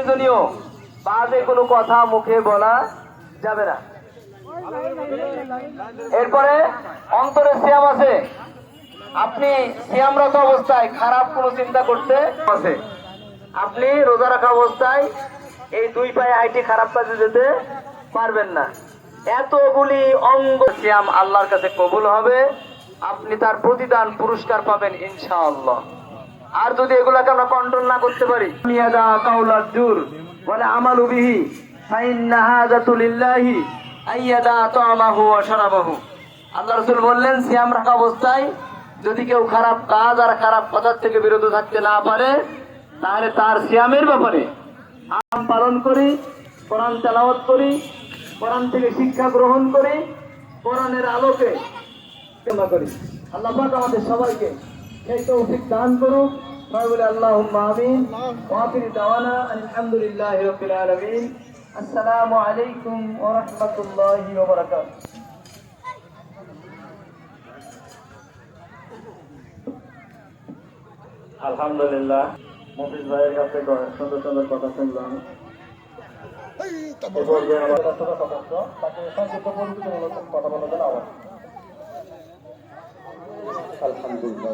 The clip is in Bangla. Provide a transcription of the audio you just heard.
অপ্রয়োজনীয় বাজে কোনো কথা মুখে বলা যাবে না। এরপরে অন্তরে সিয়াম আছে, আপনি সিয়ামরত অবস্থায় খারাপ কোনো চিন্তা করতে আছে, আপনি রোজা রাখা অবস্থায় এই দুই পায়ে হাইটি খারাপ কাজে যেতে পারবেন না। এতগুলি অঙ্গ সিয়াম আল্লাহর কাছে কবুল হবে, আপনি তার প্রতিদান পুরস্কার পাবেন ইনশাআল্লাহ। আর যদি এগুলাকে আমরা কন্ট্রোল না করতে পারি, মিয়াদা কাউলার জুর বলে আমালু বিহি ফাইন্না হাযাতু লিল্লাহি আইয়াদা তামাহু ওয়া শারাবাহু। আল্লাহ রাসূল বললেন, সিয়াম রাখা অবস্থায় যদি কেউ খারাপ কাজ আর খারাপ কথার থেকে বিরত থাকতে না পারে, তাহলে তার সিয়ামের ব্যাপারে আম পালন করি, কোরআন তেলাওয়াত করি, কোরআন থেকে শিক্ষা গ্রহণ করি, কোরআনের আলোকে করি। আল্লাহ পাক আমাদের সবাইকে সেই তৌফিক দান করুক। সবাই বলে আল্লাহুম্মা আমিন। ওয়া আখিরু দাওয়ানা আলহামদুলিল্লাহি রাব্বিল আলামিন। আসসালামু আলাইকুম ওয়া রাহমাতুল্লাহি ওয়া বারাকাতুহু। আলহামদুলিল্লাহ, মুফিজ ভাইয়ের কাছে সুন্দর সুন্দর কথা শুনলাম। তাকে সংক্ষিপ্ত পরিচিতিমূলক কথা বলা যেন আবার আলহামদুলিল্লাহ।